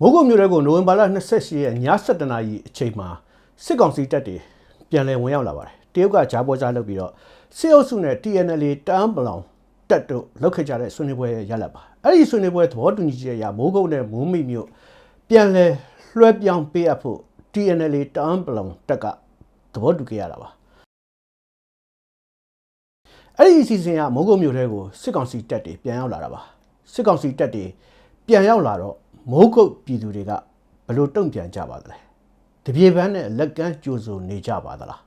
မိုးကုတ်မြို့ကိုနိုဝင်ဘာလ28ရက်ည7:00နာရီအချိန်မှာစစ်ကောင်စီတပ်တွေပြန်လည်ဝင်ရောက်လာပါတယ်။တရုတ်ကဂျာပေါ်ကြားလုပ်ပြီးတော့စစ်အုပ်စုနဲ့ TNL တအန်းပလောင်တပ်တို့လောက်ခဲ့ကြတဲ့ဆွေးနွေးပွဲရလဒ်ပါ။အဲ့ဒီဆွေးနွေးပွဲသဘောတူညီချက်အရမိုးကုတ်နဲ့မိုးမိမြို့ပြန်လည်လွှဲပြောင်းပေးအပ်ဖို့ TNL တအန်းပလောင်တပ်ကသဘောတူခဲ့ရတာပါ။အဲ့ဒီအစီအစဉ်ကမိုးကုတ်မြို့ထဲကိုစစ်ကောင်စီတပ်တွေပြန်ရောက်လာတာပါ။စစ်ကောင်စီတပ်တွေပြန်ရောက်လာတော့မိုးကုတ်ပြည်သူတွေကဘလို့တုံ့ပြန်ကြပါသလဲတပြေပန်းနဲ့လက်ကမ်းကြိုဆိုနေကြပါသလား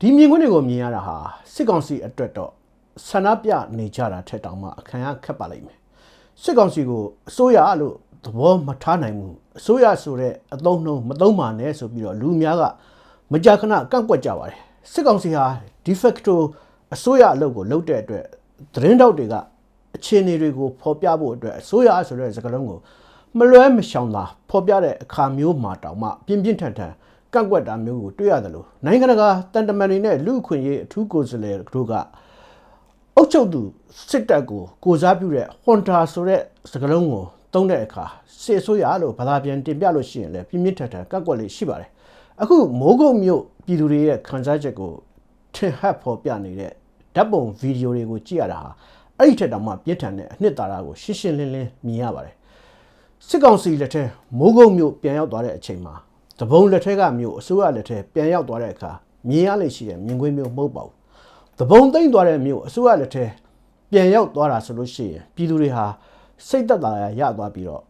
ဒီမြင်ကွင်းတွေကိုမြင်ရတာဟာစစ်ကောင်စီအတွက်တော့ဆန္ဒပြနေကြတာထက်တောင်မှအခမ်းအနားခက်ပါလိမ့်မယ်စစ်ကောင်စီကိုအစိုးရလို့သဘောမထားနိုင်ဘူးအစိုးရဆိုတဲ့အသုံးနှုန်းမသုံးပါနဲ့ဆိုပြီးတော့လူများကမကြာခဏကန့်ကွက်ကြပါတယ်စစ်ကောင်စီဟာ de facto အစိုးရအလုပ်ကိုလုပ်တဲ့အတွက်သတင်းတောက်တွေကအခြေအနေတွေကိုဖော်ပြဖို့အတွက်အစိုးရဆိုတဲ့စကားလုံးကိုမလွဲမရှောင်သာဖော်ပြတဲ့အခါမျိုးမှာတောင်မှပြင်းပြင်းထန်ထန်ကန့်ကွက်တာမျိုးကိုတွေ့ရတယ်လို့နိုင်ငံတကာတန်တမန်တွေနဲ့လူအခွင့်အရေးအထူးကိုယ်စားလှယ်တို့ကအုပ်ချုပ်သူစစ်တပ်ကိုကိုစားပြုတဲ့ဟွန်တာဆိုတဲ့စကားလုံးကိုသုံးတဲ့အခါစစ်အစိုးရလို့ဘာသာပြန်တင်ပြလို့ရှိရင်လည်းပြင်းပြင်းထန်ထန်ကန့်ကွက်လေးရှိပါတယ်အခုမိုးကုတ်မြို့ပြည်သူတွေရဲ့ခံစားချက်ကိုထင်ဟပ်ဖော်ပြနေတဲ့ဓာတ်ပုံဗီဒီယိုတွေကိုကြည့်ရတာဟာအဲ့ဒီထက်တောင်မှပြင်းထန်တဲ့အနှစ်သာရကိုရှင်းရှင်းလင်းလင်းမြင်ရပါတယ်စစ်ကောင်စီလက်ထက်မိုးကုတ်မြို့ပြန်ရောက်သွားတဲ့အချိန်မှာတပုံလက်ထက်ကမြို့အစိုးရလက်ထက်ပြန်ရောက်သွားတဲ့အခါမြင်ရလိမ့်ရှိတဲ့မြင်ကွင်းမျိုးမဟုတ်ပါဘူးတပုံသိမ့်သွားတဲ့မြို့အစိုးရလက်ထက်ပြန်ရောက်သွားတာဆိုလို့ရှိရင်ပြည်သူတွေဟာစိတ်သက်သာရသွားပြီးတော့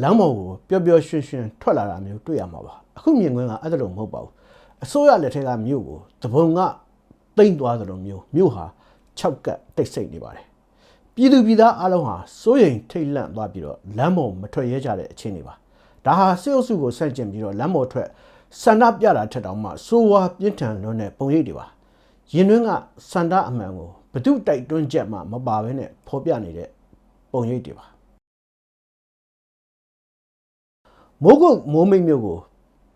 လမ်းပေါ်ကိုပျော်ပျော်ရွှင်ရွှင်ထွက်လာတာမျိုးတွေ့ရမှာပါအခုမြင်ကွင်းကအဲ့ဒါလိုမဟုတ်ပါဘူးအစိုးရလက်ထက်ကမြို့ကိုတပုံကသိမ့်သွားသလိုမြို့ဟာ6ကပ်တိတ်ဆိတ်နေပါတယ်ပြည်သူပြည်သားအလုံးဟာစိုးရိမ်ထိတ်လန့်သွားပြီးတော့လမ်းပေါ်မထွက်ရဲကြတဲ့အခြေအနေပါဒါဟာစစ်အုပ်စုကိုဆန့်ကျင်ပြီးတော့လမ်းပေါ်ထွက်ဆန္ဒပြတာထက်တောင်မှစိုးဝါပြင်းထန်လွန်းတဲ့ပုံရိပ်တွေပါရင်တွင်းကဆန္ဒအမှန်ကိုဘု து တိုက်တွန်းချက်မှမပါဘဲနဲ့ဖော်ပြနေတဲ့ပုံရိပ်တွေပါမိုးကုတ်မိုးမိတ်မြို့ကို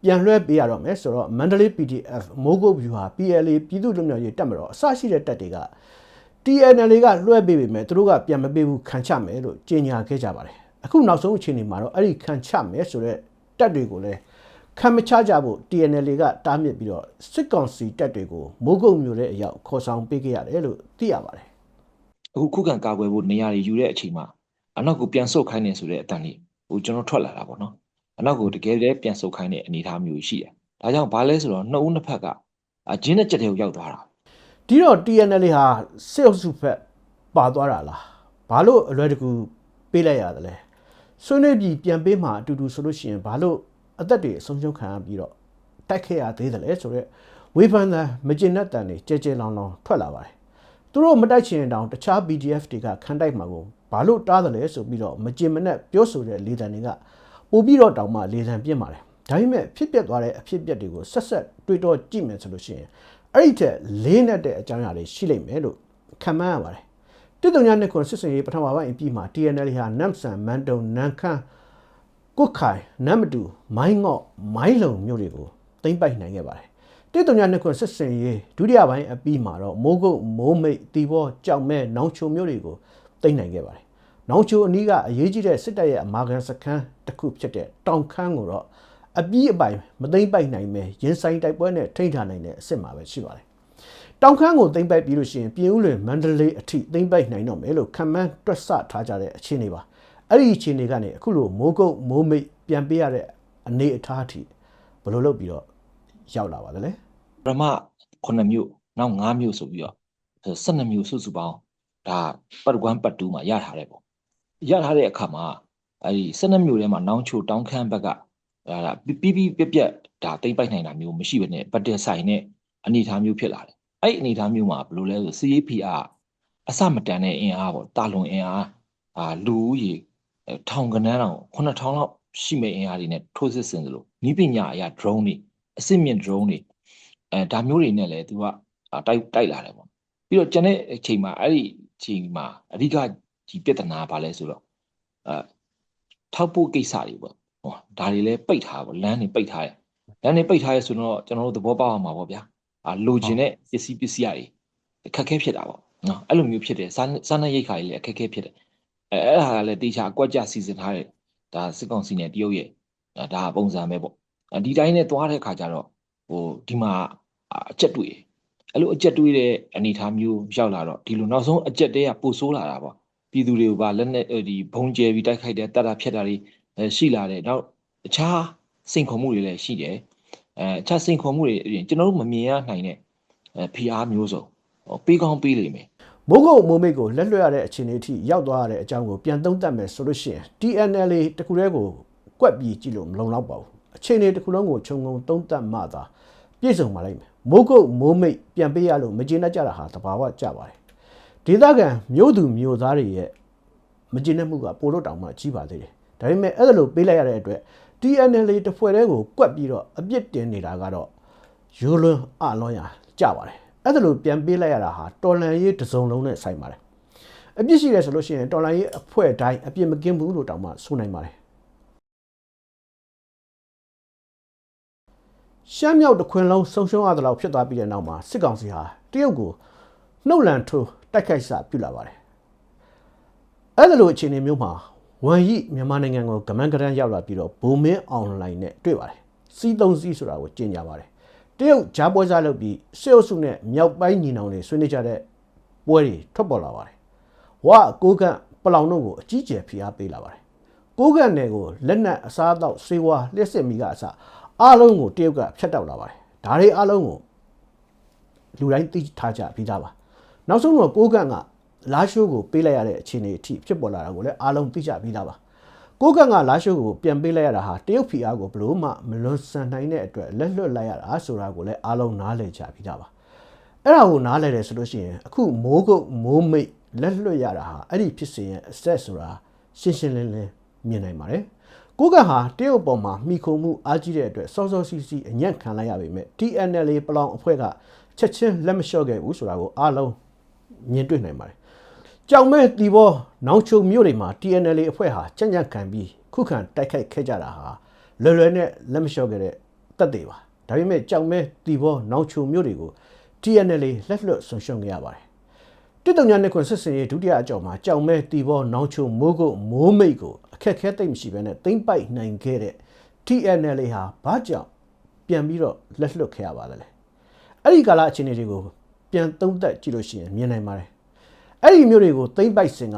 ပြန်လွှဲပေးရတော့မယ်ဆိုတော့မန္တလေး PDF မိုးကုတ်ဗျူဟာ PLA ပြည်သူ့လူမျိုးရေးတက်မတော်အစရှိတဲ့တက်တွေက TNL ကလွှဲပေးပေမဲ့သူတို့ကပြန်မပေးဘူးခံချမယ်လို့ကြေညာခဲ့ကြပါတယ်အခုနောက်ဆုံးအခြေအနေမှာတော့အဲ့ဒီခံချမယ်ဆိုတဲ့တက်တွေကိုလည်းခံမချကြဖို့ TNL ကတားမြစ်ပြီးတော့စစ်ကောင်စီတက်တွေကိုမိုးကုတ်မျိုးတဲ့အရောက်ခေါ်ဆောင်ပေးခဲ့ရတယ်လို့သိရပါတယ်အခုခုခံကာကွယ်ဖို့နေရာတွေယူတဲ့အချိန်မှာအနောက်ကိုပြန်ဆုတ်ခိုင်းနေဆိုတဲ့အတန်လေးကျွန်တော်ထွက်လာတာပေါ့နော်အနောက်ကိုတကယ်လည်းပြန်ဆုတ်ခိုင်းတဲ့အနေအထားမျိုးရှိတယ်ဒါကြောင့်ဘာလဲဆိုတော့နှစ်ဦးနှစ်ဖက်ကအဂျင်းနဲ့ကြက်တွေကိုရောက်သွားတာဒီတော့ TNL ဟာစစ်အုပ်စုဖက်ပါသွားတာလားဘာလို့အလွယ်တကူပေးလိုက်ရတယ်လဲဆွေးနွေးပြီးပြန်ပေးမှအတူတူဆိုလို့ရှိရင်ဘာလို့အသက်တွေအဆုံးရှုံးခံရပြီးတော့တိုက်ခဲ့ရသေးတယ်လဲဆိုတော့ဝေဖန်တဲ့မကျင်တဲ့တန်တွေကြဲကြဲလောင်လောင်ထွက်လာပါတယ်သူတို့မတိုက်ချင်တောင်တခြား PDF တွေကခံတိုက်မှာကိုဘာလို့တားတယ်လဲဆိုပြီးတော့မကျင်မနဲ့ပြောဆိုတဲ့လေတံတွေကပို့ပြီးတော့တောင်မှလေတံပြစ်ပါတယ်ဒါပေမဲ့ဖြစ်ပျက်သွားတဲ့အဖြစ်အပျက်တွေကိုဆက်တွေးတော့ကြည့်မယ်ဆိုလို့ရှိရင်အဲ့ဒီထက်လေးနဲ့တဲ့အကြောင်းအရာတွေရှိလိမ့်မယ်လို့ခံမှန်းရပါတယ်1992ခုစစ်စင်ရေးပထမပိုင်းအပြီးမှာ TNL ဟာနမ်ဆန်မန်တုံနန်ခမ်းကုတ်ခိုင်နမ်မတူမိုင်းငေါ့မိုင်းလုံမြို့တွေကိုသိမ်းပိုက်နိုင်ခဲ့ပါတယ်1992ခုစစ်စင်ရေးဒုတိယပိုင်းအပြီးမှာတော့မိုးကုတ်မိုးမိတ်တီဘောကြောက်မဲနောင်ချိုမြို့တွေကိုသိမ်းနိုင်ခဲ့ပါတယ်နောင်ချိုအနီးကအရေးကြီးတဲ့စစ်တပ်ရဲ့အမာခံစခန်းတစ်ခုဖြစ်တဲ့တောင်ခမ်းကိုတော့အပြီးအပိုင်မသိမ်းပိုက်နိုင်ပဲရင်ဆိုင်တိုက်ပွဲနဲ့ထိန်းထားနိုင်တဲ့အစ်စ်မှာပဲရှိပါတယ်တောင်ခမ်းကိုသိမ်းပိုက်ပြီးလို့ရှိရင်ပြင်ဦးလွင်မန္တလေးအထိသိမ်းပိုက်နိုင်တော့မယ်လို့ခံမှန်းတွက်ဆထားကြတဲ့အခြေအနေပါအဲ့ဒီအခြေအနေကနေအခုလိုမိုးကုတ်မိုးမိတ်ပြန်ပေးရတဲ့အနေအထားအထိဘယ်လိုလုပ်ပြီးတော့ရောက်လာပါသလဲပထမ9မြို့နောက်5မြို့ဆိုပြီးတော့12မြို့စုစုပေါင်းဒါပတ်1ပတ်2မှာရထားတယ်ပေါ့ရထားတဲ့အခါမှာအဲ့ဒီ12မြို့ထဲမှာနောင်ချိုတောင်ခမ်းဘက်ကဒါပြီးပြက်ဒါသိမ်းပိုက်နိုင်တာမျိုးမရှိဘဲနဲ့ပတ်တင်ဆိုင်နဲ့အနေအထားမျိုးဖြစ်လာတယ်အဲ့အနေအထားမျိုးမှာဘယ်လိုလဲဆို CAPR အစမတန်တဲ့အင်အားပေါ့တာလွန်အင်အားလူဦးရေထောင်ကနန်းတောင်9000လောက်ရှိမဲ့အင်အားတွေနဲ့ထိုးစစ်ဆင်သလိုနီးပညာအရာ drone တွေအစစ်မြင့် drone တွေဒါမျိုးတွေနဲ့လည်းသူက တိုက်လာတယ်ပေါ့ပြီးတော့ကျန်တဲ့အချိန်မှာအဲ့ဒီအချိန်မှာအဓိကဒီပြဿနာကဘာလဲဆိုတော့ထောက်ပို့ကိစ္စတွေပေါ့ဟောဒါတွေလည်းပိတ်ထားပေါ့လမ်းတွေပိတ်ထားတယ်လမ်းတွေပိတ်ထားရဲဆိုတော့ကျွန်တော်တို့သဘောပေါက်အောင်ပါပေါ့ဗျာလိုချင်တဲ့ပစ္စည်းရတွေအခက်အခဲဖြစ်တာပေါ့နော်အဲ့လိုမျိုးဖြစ်တယ်စားနပ်ရိက္ခာတွေလည်းအခက်အခဲဖြစ်တယ်အဲ့ဒါကလည်းတေချာအကွက်ကြစီစဉ်ထားတဲ့ဒါစစ်ကောင်စီနဲ့တရုတ်ရဲ့ဒါပုံစံပဲပေါ့ဒီတိုင်းနဲ့သွားတဲ့အခါကျတော့ဒီမှာအကျက်တွေ့အဲ့လိုအကျက်တွေ့တဲ့အနေအထားမျိုးရောက်လာတော့ဒီလိုနောက်ဆုံးအကျက်တဲကပို့ဆိုးလာတာပေါ့ပြည်သူတွေကိုပါလက်နဲ့ဒီဘုံကျဲပြီးတိုက်ခိုက်တဲ့တတ်တာဖြတ်တာတွေရှိလာတယ်နောက်အခြားစိန်ခေါ်မှုတွေလည်းရှိတယ်အခြားစိန်ခေါ်မှုတွေကျွန်တော်တို့မမြင်ရနိုင်တဲ့ဖိအားမျိုးစုံပေးကောင်းပေးလိမ့်မယ်မိုးကုတ်မိုးမိတ်ကိုလက်လွှတ်ရတဲ့အခြေအနေအထိရောက်သွားရတဲ့အကြောင်းကိုပြန်သုံးသပ်မယ်ဆိုလို့ရှိရင် TNLA တခုတည်းကိုကွက်ပြီးကြည့်လို့မလုံလောက်ပါဘူးအခြေအနေတစ်ခုလုံးကိုခြုံငုံသုံးသပ်မှသာပြည့်စုံပါလိမ့်မယ်မိုးကုတ်မိုးမိတ်ပြန်ပေးရလို့မကျေနပ်ကြတာဟာသဘာဝကျပါတယ်ဒေသခံမြို့သူမြို့သားတွေရဲ့မကျေနပ်မှုကပိုလို့တောင်မှကြီးပါသေးတယ်ဒါပေမဲ့အဲ့ဒါလိုပေးလိုက်ရတဲ့အတွက် TNLA တစ်ဖွဲ့တည်းကိုကွက်ပြီးတော့အပြစ်တင်နေတာကတော့ရိုးလွန်းအလွန်ရကြပါတယ်အဲ့ဒါလိုပြန်ပေးလိုက်ရတာဟာတော်လန်ရေးတစ်စုံလုံးနဲ့ဆိုင်ပါတယ်အပြစ်ရှိတယ်ဆိုလို့ရှိရင်တော်လန်ရေးအဖွဲ့တိုင်းအပြစ်မကင်းဘူးလို့တောင်မှဆိုနိုင်ပါတယ်ရှမ်းမြောက်တစ်ခွင်လုံးဆုံရှုံးရသလောက်ဖြစ်သွားပြီးတဲ့နောက်မှာစစ်ကောင်စီဟာတရုတ်ကိုနှုတ်လန်ထိုးတိုက်ခိုက်စာပြုလာပါတယ်အဲ့ဒါလိုအခြေအနေမျိုးမှာဝန်ကြီးမြန်မာနိုင်ငံကိုကမန်းကရန်ရောက်လာပြီးတော့ဘုံမင်းအွန်လိုင်းနဲ့တွေ့ပါတယ်စီး3စီးဆိုတာကိုကြေညာပါတယ်တရုတ်ဂျားပွဲစားလုပ်ပြီးစစ်အုပ်စုနဲ့မြောက်ပိုင်းညီနောင်တွေဆွေးနွေးကြတဲ့ပွဲတွေထွက်ပေါ်လာပါတယ်ဝါကိုကန့်ပလောင်တို့ကိုအကြီးကျယ်ဖိအားပေးလာပါတယ်ကိုကန့်နယ်ကိုလက်နက်အစားအသောက်ဆေးဝါးလျှက်စစ်မီကအစအားလုံးကိုတရုတ်ကဖျက်တောက်လာပါတယ်ဒါတွေအားလုံးကိုလူတိုင်းသိထားကြပြီးသားပါနောက်ဆုံးတော့ကိုကန့်ကလာရှိုးကိုပေးလိုက်ရတဲ့အခြေအနေအထိဖြစ်ပေါ်လာတာကိုလည်းအားလုံးသိကြပြီးသားပါကိုကန့်ကလာရှိုးကိုပြန်ပေးလိုက်ရတာဟာတရုတ်ဖိအားကိုဘလို့မှမလွန်ဆန်နိုင်တဲ့အတွက်လက်လွတ်လိုက်ရတာဆိုတာကိုလည်းအားလုံးနားလည်ကြပြီးသားပါအဲ့ဒါကိုနားလည်တယ်ဆိုလို့ရှိရင်အခုမိုးကုတ်မိုးမိတ်လက်လွတ်ရတာဟာအဲ့ဒီဖြစ်စဉ်ရဲ့အဆက်ဆိုတာရှင်းရှင်းလင်းလင်းမြင်နိုင်ပါတယ်ကိုကဟာတရုတ်ပေါ်မှာမိခုံမှုအားကြီးတဲ့အတွက်စောစောစီးစီးအညံ့ခံလိုက်ရပေမဲ့ TNLA ပလောင်အဖွဲ့ကချက်ချင်းလက်မလျှော့ခဲ့ဘူးဆိုတာကိုအားလုံးမြင်တွေ့နိုင်ပါတယ်ကြောင်မဲတီဘောနောင်ချုံမြို့တွေမှာ TNLA အဖွဲ့ဟာကြံ့ကြံ့ခံပြီးခုခံတိုက်ခိုက်ခဲ့ကြတာဟာလွယ်လွယ်နဲ့လက်မလျှော့ခဲ့တဲ့တပ်တွေပါဒါပေမဲ့ကြောင်မဲတီဘောနောင်ချုံမြို့တွေကို TNLA လက်လွတ်ဆုံးရှုံးခဲ့ရပါတယ်တစ်တုံညာနှစ်ခွန်စစ်စင်ရေးဒုတိယအကြောင်းမှာကြောင်မဲတီဘောနောင်ချုံမိုးကုတ်မိုးမိတ်ကိုအခက်ခဲသိမ့်မရှိဘဲနဲ့သိမ့်ပိုက်နိုင်ခဲ့တဲ့ TNLA ဟာဘာကြောင့်ပြန်ပြီးတော့လက်လွတ်ခဲ့ရပါသလဲအဲ့ဒီကာလအခြေအနေတွေကိုပြန်သုံးသပ်ကြည့်လို့ရှိရင်မြင်နိုင်ပါတယ်အဲ့ဒီမျိုးတွေကိုသိမ့်ပိုက်စင်က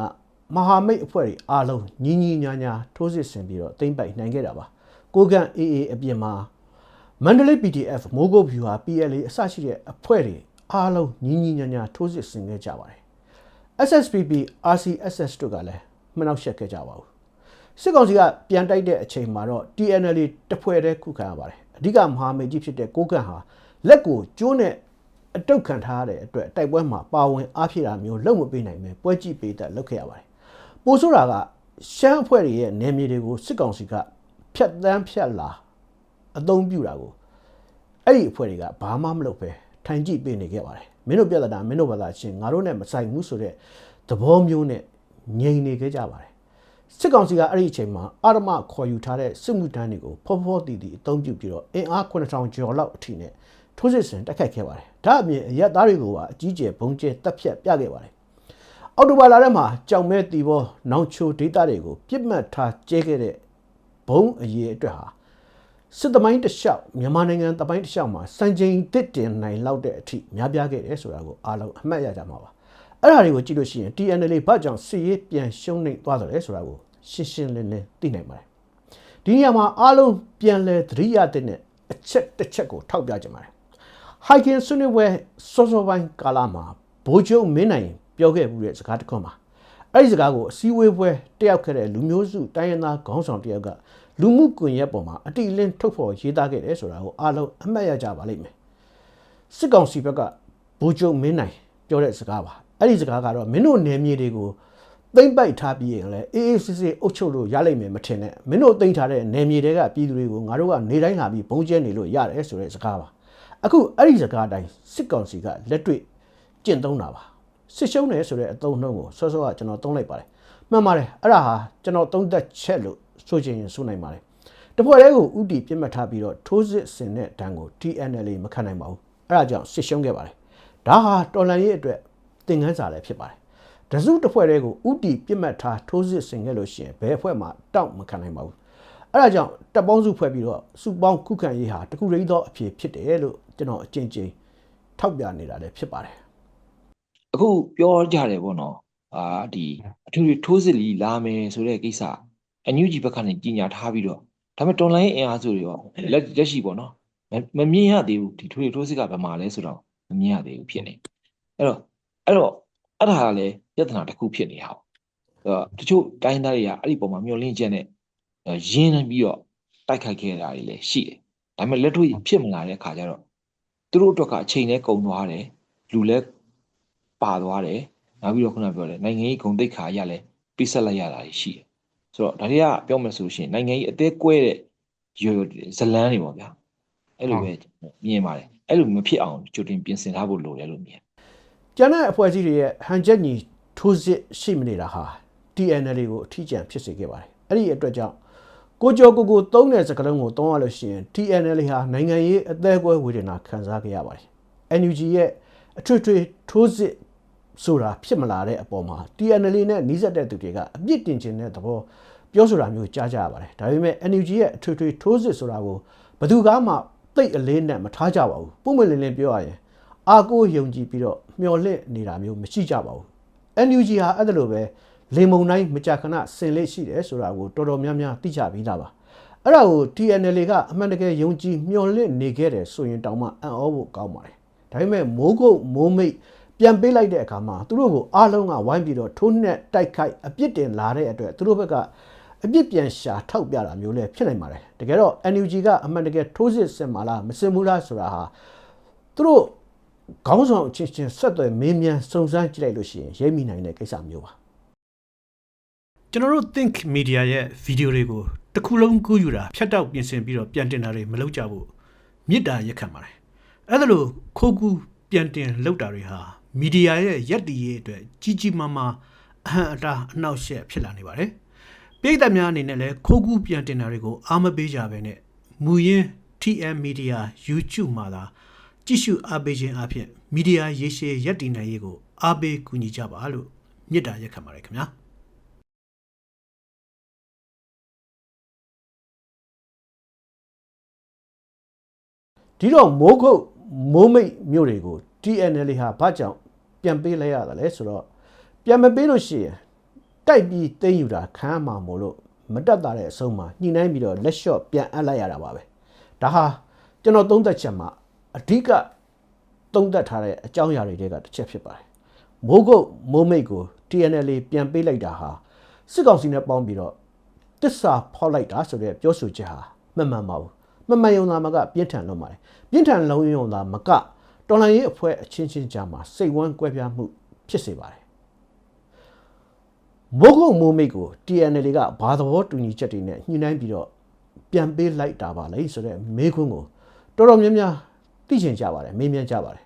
မဟာမိတ်အဖွဲ့တွေအားလုံးညီညီညာညာထိုးစစ်ဆင်ပြီးတော့သိမ့်ပိုက်နိုင်ခဲ့တာပါကိုကန့် AA အပြင်မှာမန္တလေး PDF မိုးကုတ်ဗျူဟာ PLA အစရှိတဲ့အဖွဲ့တွေအားလုံးညီညီညာညာထိုးစစ်ဆင်ခဲ့ကြပါတယ် SSPP RCSS တို့ကလည်းမနှောက်ယှက်ခဲ့ကြပါဘူးစစ်ကောင်စီကပြန်တိုက်တဲ့အချိန်မှာတော့ TNLA တစ်ဖွဲ့တည်းခုခံရပါတယ်အဓိကမဟာမိတ်ကြီးဖြစ်တဲ့ကိုကန့်ဟာလက်ကိုကျိုးနဲ့အတုတ်ခံထားရတဲ့အတွက်တိုက်ပွဲမှာပါဝင်အားဖြည့်တာမျိုးလုံးမပေးနိုင်ပဲပွဲကြည့်ပေးတတ်လုပ်ခဲ့ရပါတယ်ပိုဆိုးတာကရှမ်းအဖွဲ့တွေရဲ့နယ်မြေတွေကိုစစ်ကောင်စီကဖြတ်တန်းဖြတ်လာအသုံးပြုတာကိုအဲ့ဒီအဖွဲ့တွေကဘာမှမလုပ်ပဲထိုင်ကြည့်ပေးနေခဲ့ပါတယ်မင်းတို့ပြဿနာမင်းတို့ဘာသာချင်းငါတို့နဲ့မဆိုင်ဘူးဆိုတဲ့သဘောမျိုးနဲ့ငြိမ်နေခဲ့ကြပါတယ်စစ်ကောင်စီကအဲ့ဒီအချိန်မှာအာရမခေါ်ယူထားတဲ့စစ်မှုထမ်းတွေကိုဖောဖောတီတီအသုံးပြုပြီးတော့အင်အား9000ကျော်လောက်အထိနဲ့ထိုးစစ်ဆင်တိုက်ခိုက်ခဲ့ပါတယ်ဒါအပြင်အရက်သားတွေကိုပါအကြီးကျယ်ဘုံကျဲတပ်ဖြတ်ပြခဲ့ပါတယ်အော်တိုဘာလထဲမှာကြောင်မဲတီဘောနောင်ချိုဒေသတွေကိုပြစ်မှတ်ထားကျဲခဲ့တဲ့ဘုံအရေးအတွက်ဟာစစ်သမိုင်းတစ်လျှောက်မြန်မာနိုင်ငံသမိုင်းတစ်လျှောက်မှာစံချိန်တစ်တင်နိုင်လောက်တဲ့အထိများပြားခဲ့တယ်ဆိုတာကိုအားလုံးအမှတ်ရကြမှာပါအဲ့ဒါတွေကိုကြည့်လို့ရှိရင် TNLA ဘာကြောင့်စစ်ရေးပြန်ရှုံးနေသွားတယ်ဆိုတာကိုရှင်းရှင်းလင်းလင်းသိနိုင်ပါတယ်ဒီနေရာမှာအားလုံးပြန်လဲသတိရတဲ့အချက်တစ်ချက်ကိုထောက်ပြကြပါတယ်ဟိုက်ကင်ဆွေးနွေးပွဲစောစောပိုင်းကာလမှာဘိုးချုပ်မင်းနိုင်ပြောခဲ့မှုတဲ့စကားတစ်ခွန်းမှာအဲ့ဒီစကားကိုအစည်းအဝေးပွဲတက်ရောက်ခဲ့တဲ့လူမျိုးစုတိုင်းရင်းသားခေါင်းဆောင်တယောက်ကလူမှုကွန်ရက်ပေါ်မှာအတိအလင်းထုတ်ဖော်ရေးသားခဲ့တယ်ဆိုတာကိုအားလုံးအမှတ်ရကြပါလိမ့်မယ်စစ်ကောင်စီဘက်ကဘိုးချုပ်မင်းနိုင်ပြောတဲ့စကားပါအဲ့ဒီစကားကတော့မင်းတို့နယ်မြေတွေကိုသိမ့်ပိုက်ထားပြီးရင်လည်းအေးအေးဆေးဆေးအုပ်ချုပ်လို့ရလိမ့်မယ်မထင်နဲ့မင်းတို့သိမ့်ထားတဲ့နယ်မြေတွေကပြည်သူတွေကိုငါတို့ကနေတိုင်းလာပြီးဘုံကျဲနေလို့ရတယ်ဆိုတဲ့စကားပါ အခုအဲ့ဒီစကားအတိုင်းစစ်ကောင်စီကလက်တွေ့ကျင့်သုံးတာပါစစ်ရှုံးတယ်ဆိုတဲ့အသုံးနှုန်းကိုစောစောကကျွန်တော်သုံးလိုက်ပါတယ်မှန်ပါတယ်အဲ့ဒါဟာကျွန်တော်သုံးသက်ချက်လို့ဆိုချင်ရင်ဆိုနိုင်ပါတယ်တဖွဲ့လေးကိုဥတီပြစ်မှတ်ထားပြီးတော့ထိုးစစ်ဆင်တဲ့တန်းကို TNL မခံနိုင်ပါဘူးအဲ့ဒါကြောင့်စစ်ရှုံးခဲ့ပါတယ်ဒါဟာတော်လှန်ရေးအတွက်သင်ခန်းစာလည်းဖြစ်ပါတယ်တစုတစ်ဖွဲ့လေးကိုဥတီပြစ်မှတ်ထားထိုးစစ်ဆင်ခဲ့လို့ရှိရင်ဘယ်အဖွဲ့မှတောက်မခံနိုင်ပါဘူးအဲ့ဒါကြောင့်တပ်ပေါင်းစုဖွဲ့ပြီးတော့စုပေါင်းခုခံရေးဟာတခုတည်းသောအဖြစ်ဖြစ်တယ်လို့ကျွန်တော်အကျဉ်းချင်းထောက်ပြနေတာလည်းဖြစ်ပါတယ်အခုပြောကြတယ်ပေါ့နော်ဒီအထူးထိုးစစ်လီလာမယ်ဆိုတဲ့ကိစ္စအန်ယူဂျီဘက်ကနေကြီးညာထားပြီးတော့ဒါပေမဲ့တော်လိုင်းအင်အားစုတွေရောလက်ရှိပေါ့နော်မမြင်ရသေးဘူးဒီထိုးစစ်ကဘယ်မှာလဲဆိုတော့မမြင်ရသေးဘူးဖြစ်နေအဲ့ဒါကလည်းပြဿနာတစ်ခုဖြစ်နေတာတချို့တိုင်းသားတွေကအဲ့ဒီပုံမှာမျောလင့်ချက်နဲ့ရင်းနှီးပြီးတော့တိုက်ခိုက်ခဲ့တာတွေလည်းရှိတယ်ဒါပေမဲ့လက်တွေ့ဖြစ်မလာတဲ့အခါကျတော့သူတို့အတွက်ကအချိန်နဲ့ကုန်သွားတယ်လူလည်းပါသွားတယ်နောက်ပြီးတော့ခုနပြောတယ်နိုင်ငံရေးဂုဏ်သိက္ခာရလည်းပြစ်ဆက်လိုက်ရတာရှိတယ်ဆိုတော့ဒါတွေကပြောမယ်ဆိုရှင်နိုင်ငံရေးအသေးကွဲတဲ့ဇလန်းတွေပေါ့ဗျာအဲ့လိုပဲမြင်ပါတယ်အဲ့လိုမဖြစ်အောင်ကြိုတင်ပြင်ဆင်ထားဖို့လိုတယ်လို့မြင်ကျန်တဲ့အဖွဲ့အစည်းတွေရဲ့ဟန်ချက်ညီထိုးစစ်ရှိမနေတာဟာ TNL ကိုအထီးကျန်ဖြစ်စေခဲ့ပါတယ်အဲ့ဒီအတွက်ကြောင့်ကိုကျော်ကိုသုံးတဲ့စကားလုံးကိုသုံးရလို့ရှိရင် TNL ဟာနိုင်ငံရေးအသေးကွဲဝေဒနာခံစားခဲ့ရပါတယ် NUG ရဲ့အထွေထွေထိုးစစ်ဆိုတာဖြစ်မလာတဲ့အပေါ်မှာ TNL နဲ့နှီးစပ်တဲ့သူတွေကအပြစ်တင်ခြင်းတဲ့သဘောပြောဆိုတာမျိုးကြားကြရပါတယ်ဒါပေမဲ့ NUG ရဲ့အထွေထွေထိုးစစ်ဆိုတာကိုဘယ်သူကမှသိအလေးနဲ့မထားကြပါဘူးပုံမှန်လင်းလင်းပြောရရင်အာကိုယုံကြည်ပြီးတော့မျော်လင့်နေတာမျိုးမရှိကြပါဘူး NUG ဟာအဲ့ဒါလိုပဲလေမုံတိုင်းမကြာခဏဆင်လေးရှိတယ်ဆိုတာကိုတော်တော်များများသိကြပြီးသားပါအဲ့ဒါကို TNL ကအမှန်တကယ်ယုံကြည်မျှော်လင့်နေခဲ့တယ်ဆိုရင်တောင်မှအံ့ဩဖို့ကောင်းပါတယ်ဒါပေမဲ့မိုးကုတ်မိုးမိတ်ပြန်ပေးလိုက်တဲ့အခါမှာသူတို့ကိုအားလုံးကဝိုင်းပြီးတော့ထိုးနှက်တိုက်ခိုက်အပြစ်တင်လာတဲ့အတွက်သူတို့ဘက်ကအပြစ်ပြန်ရှာထောက်ပြတာမျိုးလည်းဖြစ်နိုင်ပါတယ်တကယ်တော့ NUG ကအမှန်တကယ်ထိုးစစ်ဆင်မှာလားမဆင်ဘူးလားဆိုတာဟာသူတို့ခေါင်းဆောင်အချင်းချင်းဆက်သွယ်မေးမြန်းစုံစမ်းကြည့်လိုက်လို့ရှိရင်ရိပ်မိနိုင်တဲ့ကိစ္စမျိုးပါကျွန်တော်တို့ Think Media ရဲ့ဗီဒီယိုတွေကိုတစ်ခုလုံးကူးယူတာဖြတ်တောက်ပြင်ဆင်ပြီးတော့ပြန်တင်တာတွေမလုပ်ကြဘူးမေတ္တာရက်ခံပါတယ်အဲ့ဒါလို့ခိုးကူးပြန်တင်လုပ်တာတွေဟာမီဒီယာရဲ့ရက်တည်ရေးအတွက်ကြီးကြီးမားမားအဟံအတားအနှောက်အယှက်ဖြစ်လာနေပါတယ်ပြည်သက်များအနေနဲ့လည်းခိုးကူးပြန်တင်တာတွေကိုအားမပေးကြဘဲနဲ့မူရင်း TM Media YouTube မှာသာကြည့်ရှုအားပေးခြင်းအပြင်မီဒီယာရေရှည်ရက်တည်နိုင်ရေးကိုအားပေးကူညီကြပါလို့မေတ္တာရက်ခံပါတယ်ခင်ဗျာဒီတော့မိုးကုတ်မိုးမိတ်မြို့တွေကို TNL ဟာဘာကြောင့်ပြန်ပေးလိုက်ရတာလဲဆိုတော့ပြန်မပေးလို့ရှိရင်တိုက်ပြီးသိမ်းယူတာခံရမှာမို့လို့မတက်တာတဲ့အဆုံးမှာညှိနှိုင်းပြီးတော့လက်လျှော့ပြန်အပ်လိုက်ရတာပါပဲဒါဟာကျွန်တော်သုံးသက်ချက်မှာအဓိကသုံးသက်ထားတဲ့အကြောင်းအရာတွေကတစ်ချက်ဖြစ်ပါတယ်မိုးကုတ်မိုးမိတ်ကို TNL ပြန်ပေးလိုက်တာဟာစစ်ကောင်စီနဲ့ပေါင်းပြီးတော့တစ္ဆာဖောက်လိုက်တာဆိုတဲ့ပြောဆိုချက်ဟာမမှန်ပါဘူးမမှန်ယုံသားမကပြင်းထန်လုံးပါတယ်ပြင်းထန်လုံးယုံသားမကတော်လှန်ရေးအဖွဲ့အချင်းချင်းကြားမှာစိတ်ဝမ်းကွဲပြားမှုဖြစ်စေပါတယ်မိုးကုတ်မိုးမိတ်ကို TNL ကဘာသဘောတူညီချက်တွေနဲ့ညှိနှိုင်းပြီးတော့ပြန်ပေးလိုက်တာပါလေဆိုတဲ့မေးခွန်းကိုတော်တော်များများသိချင်ကြပါတယ်မေးမြန်းကြပါတယ်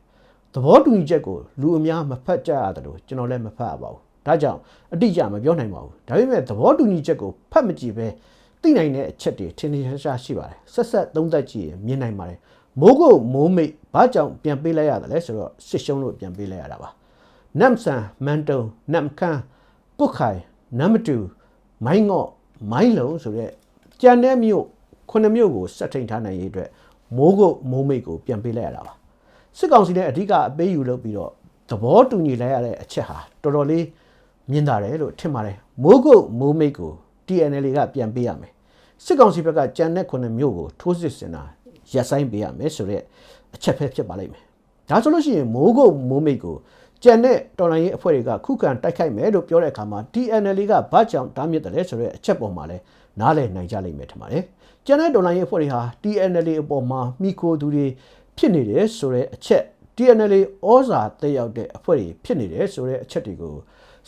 သဘောတူညီချက်ကိုလူအများမဖတ်ကြရတယ်လို့ကျွန်တော်လည်းမဖတ်ရပါဘူးဒါကြောင့်အတိအကျမပြောနိုင်ပါဘူးဒါပေမဲ့သဘောတူညီချက်ကိုဖတ်မကြည့်ပဲသိနိုင်တဲ့အချက်တွေထင်ထင်ရှားရှိပါတယ်ဆက်သုံးသပ်ကြည့်ရင်မြင်နိုင်ပါတယ်မိုးကုတ်မိုးမိတ်ဘာကြောင့်ပြန်ပေးလိုက်ရတယ်လဲဆိုတော့စစ်ရှုံးလို့ပြန်ပေးလိုက်ရတာပါနမ်ဆန်မန်တုံနမ်ခန်းကုတ်ခိုင်နမ်မတူမိုင်းငေါ့မိုင်းလုံးဆိုတဲ့ကြံတဲ့မြို့9မြို့ကိုစက်ထိန်ထားနိုင်ရေးအတွက်မိုးကုတ်မိုးမိတ်ကိုပြန်ပေးလိုက်ရတာပါစစ်ကောင်စီနဲ့အဓိကအပေးယူလုပ်ပြီးတော့သဘောတူညီလိုက်ရတဲ့အချက်ဟာတော်တော်လေးမြင်သာတယ်လို့ထင်ပါတယ်မိုးကုတ်မိုးမိတ်ကို TNL ကပြန်ပေးရမယ်စစ်ကောင်စီဘက်ကကြံတဲ့9မြို့ကိုထိုးစစ်ဆင်တာရပ်ဆိုင်ပေးရမယ်ဆိုတဲ့အချက်ပဲဖြစ်ပါလိမ့်မယ်ဒါဆိုလို့ရှိရင်မိုးကုတ်မိုးမိတ်ကိုကြံတဲ့တော်လှန်ရေးအဖွဲ့တွေကခုခံတိုက်ခိုက်မယ်လို့ပြောတဲ့အခါမှာ TNL ကဘာကြောင့်တားမြစ်တယ်လဲဆိုတဲ့အချက်ပေါ်မှာလဲနားလည်နိုင်ကြလိမ့်မယ်ထင်ပါတယ်ကြံတဲ့တော်လှန်ရေးအဖွဲ့တွေဟာ TNL အပေါ်မှာမိခိုသူတွေဖြစ်နေတယ်ဆိုတဲ့အချက် TNL ဩဇာတက်ရောက်တဲ့အဖွဲ့တွေဖြစ်နေတယ်ဆိုတဲ့အချက်တွေကို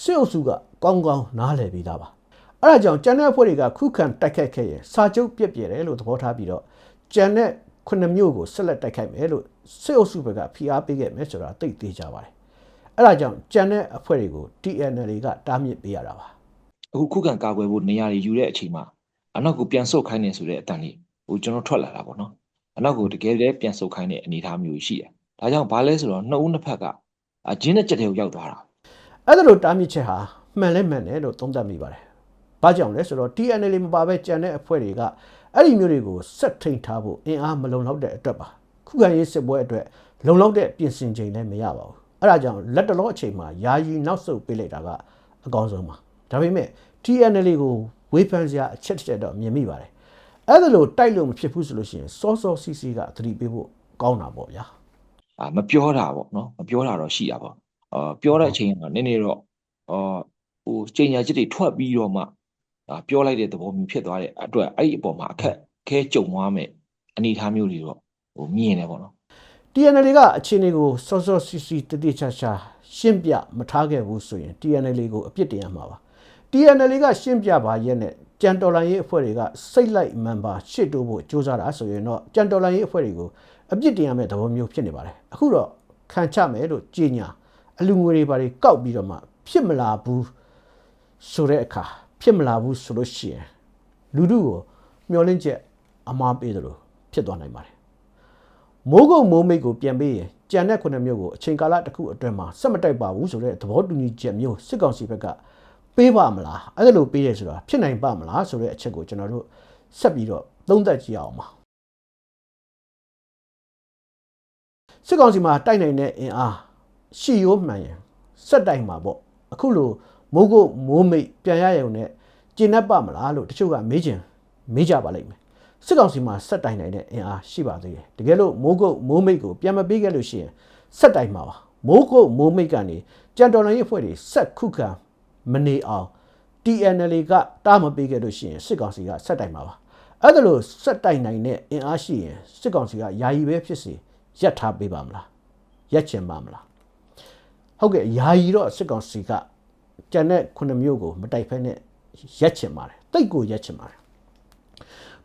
စစ်အုပ်စုကကောင်းကောင်းနားလည်ပြီးသားပါအဲ့ဒါကြောင့်ကြံတဲ့အဖွဲ့တွေကခုခံတိုက်ခိုက်ခဲ့ရင်စာချုပ်ပြက်ပြဲတယ်လို့သဘောထားပြီးတော့ကြံတဲ့ ခုနှစ်မျိုးကိုဆက်လက်တိုက်ခိုက်မယ်လို့စစ်အုပ်စုဘက်ကဖိအားပေးခဲ့မယ်ဆိုတာသိသေးကြပါတယ်အဲ့ဒါကြောင့်ကြံတဲ့အဖွဲ့တွေကို TNL ကတားမြစ်ပေးရတာပါ အခုခုခံကာကွယ်ဖို့နေရာတွေယူတဲ့အချိန်မှာအနောက်ကိုပြန်ဆုတ်ခိုင်းနေဆိုတဲ့အတန်လေးကျွန်တော်ထွက်လာတာပေါ့နော်အနောက်ကိုတကယ်လည်းပြန်ဆုတ်ခိုင်းတဲ့အနေအထားမျိုးရှိတယ်ဒါကြောင့်ဘာလဲဆိုတော့နှစ်ဦးနှစ်ဖက်ကအဂျင်းနဲ့ကြက်တွေကိုရောက်သွားတာအဲ့ဒါလိုတားမြစ်ချက်ဟာမှန်လဲမှန်တယ်လို့သုံးသပ်မိပါတယ်ဘာကြောင့်လဲဆိုတော့ TNL မပါဘဲကြံတဲ့အဖွဲ့တွေကအဲ့ဒီမျိုးတွေကိုဆက်ထိန်ထားဖို့အင်အားမလုံလောက်တဲ့အတွက်ပါခုခံရေးစစ်ပွဲအတွက်လုံလောက်တဲ့ပြင်ဆင်ချိန်လည်းမရပါဘူးအဲ့ဒါကြောင့်လက်တလောအချိန်မှာယာယီနောက်ဆုတ်ပေးလိုက်တာကအကောင်းဆုံးပါဒါပေမဲ့ TNL ကိုဝေဖန်စရာအချက်တစ်ချက်တော့မြင်မိပါတယ်အဲ့ဒါလိုတိုက်လို့မဖြစ်ဘူးဆိုလို့ရှိရင်စောစောစီးစီးကသတိပေးဖို့ကောင်းတာပေါ့ဗျာမပြောတာပေါ့နော်မပြောတာတော့ရှိတာပေါ့ပြောတဲ့အချိန်ကနည်းနည်းတော့ချိန်ညာချက်တွေထွက်ပြီးတော့မှပြောလိုက်တဲ့သဘောမျိုးဖြစ်သွားတဲ့အတွက်အဲ့ဒီအပေါ်မှာအခက်ခဲကြုံသွားမယ်အနေအထားမျိုးတွေတော့မြင်နေပေါ့နော် TNL ကအခြေအနေကိုစောစောစီးစီးတတိချာချာရှင်းပြမထားခဲ့ဘူးဆိုရင် TNL ကိုအပြစ်တင်ရမှာပါ TNL ကရှင်းပြပါရဲ့နဲ့ကြံတော်လိုင်းရေးအဖွဲ့တွေကစိတ်လိုက်မန်ပါရှစ်တိုးဖို့စ조사တာဆိုရင်တော့ကြံတော်လိုင်းရေးအဖွဲ့တွေကိုအပြစ်တင်ရမယ့်သဘောမျိုးဖြစ်နေပါတယ်အခုတော့ခံချမယ်လို့ကြေညာအလူငွေတွေပါတွေကောက်ပြီးတော့မှဖြစ်မလာဘူးဆိုတဲ့အခါဖြစ်မလာဘူးဆိုလို့ရှိရင်လူတို့ကိုမျောလင့်ချက်အမှားပေးတယ်လို့ဖြစ်သွားနိုင်ပါတယ်မိုးကုတ်မိုးမိတ်ကိုပြန်ပေးရင်ကြံတဲ့ခုနှစ်မျိုးကိုအချိန်ကာလတစ်ခုအတွင်းမှာစက်မတိုက်ပါဘူးဆိုတဲ့သဘောတူညီချက်မျိုးစစ်ကောင်စီဘက်ကပေးပါမလားအဲ့ဒါလိုပေးရဆိုတာဖြစ်နိုင်ပါမလားဆိုတဲ့အချက်ကိုကျွန်တော်တို့ဆက်ပြီးတော့သုံးသပ်ကြည့်အောင်ပါစစ်ကောင်စီမှာတိုက်နိုင်တဲ့အင်အားရှီရိုးမှန်ရင်စက်တိုက်မှာပေါ့အခုလိုမိုးကုတ်မိုးမိတ်ပြန်ရရုံနဲ့ကျင့်တတ်ပါမလားလို့တချို့ကမေးကြပါလိမ့်မယ်စစ်ကောင်စီမှာစက်တိုင်နိုင်တဲ့အင်အားရှိပါသေးတယ်တကယ်လို့မိုးကုတ်မိုးမိတ်ကိုပြန်မပေးခဲ့လို့ရှိရင်စက်တိုင်မှာပါမိုးကုတ်မိုးမိတ်ကနေကြံတော်လိုင်းရေးအဖွဲ့တွေစက်ခုခံမနေအောင် TNL ကတားမပေးခဲ့လို့ရှိရင်စစ်ကောင်စီကစက်တိုင်မှာပါအဲ့ဒါလို့စက်တိုင်နိုင်တဲ့အင်အားရှိရင်စစ်ကောင်စီကယာယီပဲဖြစ်စီရပ်ထားပေးပါမလားရပ်ချင်ပါမလားဟုတ်ကဲ့ယာယီတော့စစ်ကောင်စီကကြံတဲ့ခုနှစ်မျိုးကိုမတိုက်ဖက်နဲ့ရက်ချင်ပါတယ်တိတ်ကိုရက်ချင်ပါတယ်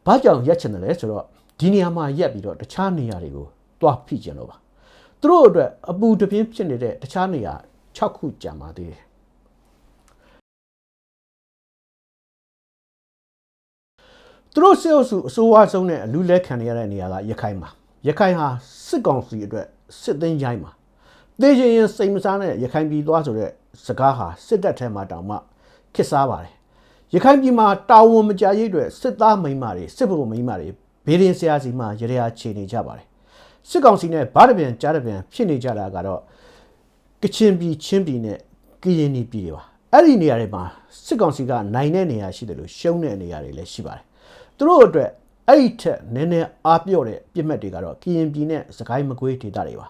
ဘာကြောင့်ရက်ချင်တယ်လဲဆိုတော့ဒီနေရာမှာရက်ပြီးတော့တခြားနေရာတွေကိုတွားဖိကျင်လို့ပါသူတို့အတွက်အပူတပြင်းဖြစ်နေတဲ့တခြားနေရာ6ခုကြံပါသေးတယ်သူတို့စစ်အုပ်စုအစိုးရဆုံးနဲ့အလူလဲခံရတဲ့နေရာကရခိုင်မှာရခိုင်ဟာစစ်ကောင်စီအတွက်စစ်သိမ်းချိုင်းမှာသေချင်ရင်စိတ်မစားနဲ့ရခိုင်ပြည်သွားဆိုတဲ့စကားဟာစစ်တပ်ထဲမှာတောင်မှခစ်စားပါတယ်ရခိုင်ပြည်မှာတာဝန်မကြရေးအတွက်စစ်သားမိန်းမတွေစစ်ဗိုလ်မိန်းမတွေဘေးရင်ဆရာစီမှာရရချေနေကြပါတယ်စစ်ကောင်စီနဲ့ဗားတပြန်ကြားတပြန်ဖြစ်နေကြတာကတော့ကချင်ပြည်ချင်းပြည်နဲ့ကရင်ပြည်တွေပါအဲ့ဒီနေရာတွေမှာစစ်ကောင်စီကနိုင်တဲ့နေရာရှိတယ်လို့ရှုံးတဲ့နေရာတွေလည်းရှိပါတယ်သူတို့အတွက်အဲ့ဒီထက်နည်းနည်းအားပြော့တဲ့ပြစ်မှတ်တွေကတော့ကရင်ပြည်နဲ့စကိုင်းမကွေးဒေသတွေပါ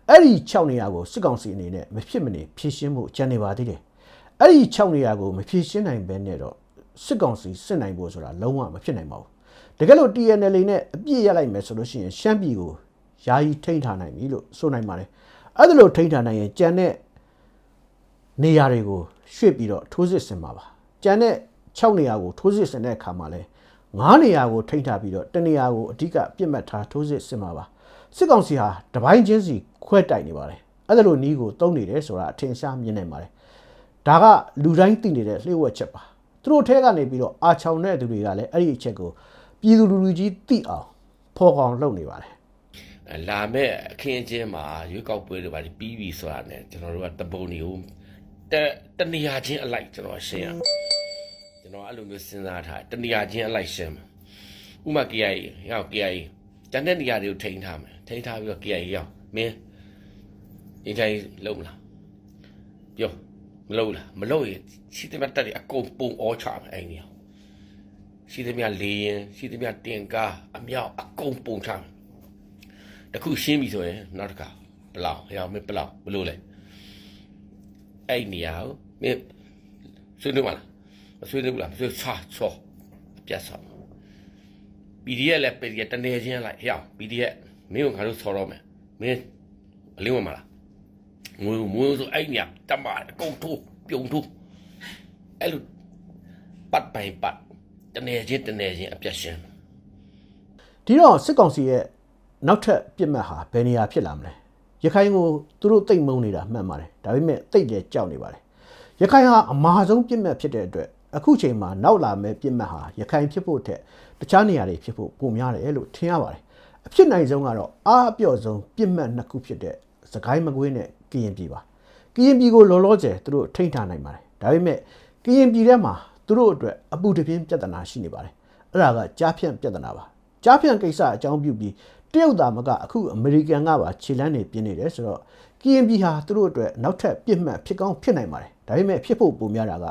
အဲ့ဒီ6နေရာကိုစစ်ကောင်စီအနေနဲ့မဖြစ်မနေဖြည့်ရှင်းဖို့ကြံနေပါသေးတယ်အဲ့ဒီ6နေရာကိုမဖြည့်ရှင်းနိုင်ဘဲနဲ့တော့စစ်ကောင်စီစစ်နိုင်ဖို့ဆိုတာလုံးဝမဖြစ်နိုင်ပါဘူးတကယ်လို့ TNL နဲ့အပြည့်ရလိုက်မယ်ဆိုလို့ရှိရင်ရှမ်းပြည်ကိုယာယီထိန်းထားနိုင်ပြီလို့ဆိုနိုင်ပါတယ်အဲ့ဒါလို့ထိန်းထားနိုင်ရင်ကြံတဲ့နေရာတွေကိုရွှေ့ပြီးတော့ထိုးစစ်ဆင်ပါပါကြံတဲ့6နေရာကိုထိုးစစ်ဆင်တဲ့အခါမှာလဲ9နေရာကိုထိန်းထားပြီးတော့တနေရာကိုအဓိကပြစ်မှတ်ထားထိုးစစ်ဆင်ပါပါစစ်ကောင်စီဟာတပိုင်းချင်းစီခွဲတိုက်နေပါတယ်အဲ့ဒါလို့နီးကိုတုံးနေတယ်ဆိုတာအထင်ရှားမြင်နိုင်ပါတယ်ဒါကလူတိုင်းသိနေတဲ့လျှို့ဝှက်ချက်ပါသူတို့ထဲကနေပြီးတော့အာချောင်တဲ့သူတွေကလည်းအဲ့ဒီအချက်ကိုပြည်သူလူကြီးသိအောင်ဖော်ကောင်လုပ်နေပါတယ်လာမဲ့အခင်းအကျင်းမှာရွေးကောက်ပွဲတွေပါပြီးပြီဆိုတာနဲ့ကျွန်တော်တို့ကတပုံတွေကိုတနေရာချင်းအလိုက်ကျွန်တော်ရှင်းရကျွန်တော်အဲ့လိုမျိုးစဉ်းစားထားတနေရာချင်းအလိုက်ရှင်းဥမာ KIA ရောက် KIA တန်တဲ့နေရာတွေကိုထိန်းထားမယ်ထိန်းထားပြီးတော့ KIA ရောက်မင်းအင်တိုင်းလုံးမလားပြောမလုံးလားမလုံးရင်ရှိတဲ့တက်တွေအကုန်ပုံဩချမယ်အဲ့ဒီရှိသမျှလေရင်ရှိသမျှတင်ကားအမြောက်အကုန်ပုံချမယ်တခုရှင်းပြီဆိုရင်နောက်တစ်ခါဘလောက်ဟဲ့မင်းဘလောက်ဘလို့လဲအဲ့နေရာကိုမင်းဆွေးနွေးပါလားမဆွေးနွေးဘူးလားမဆွေးချချောပြတ်ဆောင် PDF လည်း PDF တနေချင်းလိုက်ဟဲ့ PDF မင်းကငါတို့ဆော်တော့မယ်မင်းအလင်းဝင်မလားငွေဆိုအဲ့နေရာတမအကုန်ထိုးပြုံထိုးအဲ့လိုပတ်ပိုင်ပတ်တနေချင်းအပြတ်ရှင်းဒီတော့စစ်ကောင်စီရဲ့ နောက်ထပ်ပြစ်မှတ်ဟာဘယ်နေရာဖြစ်လာမလဲရခိုင်ကိုသူတို့တိတ်မုံနေတာမှန်ပါတယ်ဒါပေမဲ့တိတ်တယ်ကြောက်နေပါတယ်ရခိုင်ဟာအမာဆုံးပြစ်မှတ်ဖြစ်တဲ့အတွက်အခုချိန်မှာနောက်လာမဲ့ပြစ်မှတ်ဟာရခိုင်ဖြစ်ဖို့ထက်တခြားနေရာတွေဖြစ်ဖို့ပုံများတယ်လို့ထင်ရပါတယ်အဖြစ်နိုင်ဆုံးကတော့အားအပြော့ဆုံးပြစ်မှတ်နှစ်ခုဖြစ်တဲ့စကိုင်းမကွေးနဲ့ကရင်ပြည်ပါကရင်ပြည်ကိုလောလောဆယ်သူတို့ထိန်းထားနိုင်ပါတယ်ဒါပေမဲ့ကရင်ပြည်ထဲမှာသူတို့အတွက်အပူတပြင်းပြဿနာရှိနေပါတယ်အဲ့ဒါကကြားဖြန့်ပြဿနာပါကြားဖြန့်ကိစ္စအကြောင်းပြုပြီးတရုတ်သားမကအခုအမေရိကန်ကပါခြေလန်းနေပြင်းနေတယ်ဆိုတော့ကရင်ပြည်ဟာသူတို့အတွက်နောက်ထပ်ပြစ်မှတ်ဖြစ်ကောင်းဖြစ်နိုင်ပါတယ်ဒါပေမဲ့ဖြစ်ဖို့ပုံများတာက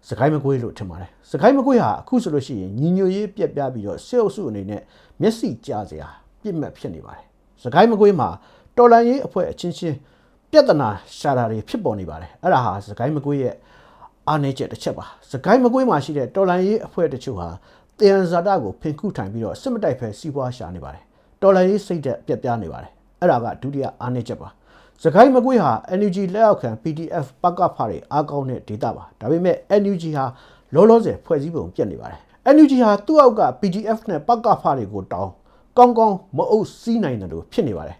စကိုင်းမကွေးလို့ထင်ပါတယ်စကိုင်းမကွေးဟာအခုဆိုလို့ရှိရင်ညီညွတ်ရေးပြက်ပြားပြီးတော့စစ်အုပ်စုအနေနဲ့မျက်စိကြားစရာပြစ်မှတ်ဖြစ်နေပါတယ်စကိုင်းမကွေးမှာတော်လန်ရေးအဖွဲ့အချင်းချင်းပြဿနာရှာတာတွေဖြစ်ပေါ်နေပါတယ်အဲ့ဒါဟာစကိုင်းမကွေးရဲ့အားနည်းချက်တစ်ချက်ပါစကိုင်းမကွေးမှာရှိတဲ့တော်လန်ရေးအဖွဲ့တချို့ဟာတယန်ဇာတာကိုဖင်ခုထိုင်ပြီးတော့စစ်မတိုက်ဖဲစီးပွားရှာနေပါတယ်တော်လန်ရေးစိတ်သက်ပြက်ပြားနေပါတယ်အဲ့ဒါကဒုတိယအားနည်းချက်ပါစကိုင်းမကွေးဟာ NUG လက်အောက်ခံ PDF ပကဖတွေအားကောင်းတဲ့ဒေတာပါဒါပေမဲ့ NUG ဟာလောလောဆယ်ဖွဲ့စည်းပုံပြတ်နေပါတယ် NUG ဟာသူ့အောက်က PDF နဲ့ပကဖတွေကိုတောင်းကောင်းကောင်းမအုပ်စီးနိုင်တယ်လို့ဖြစ်နေပါတယ်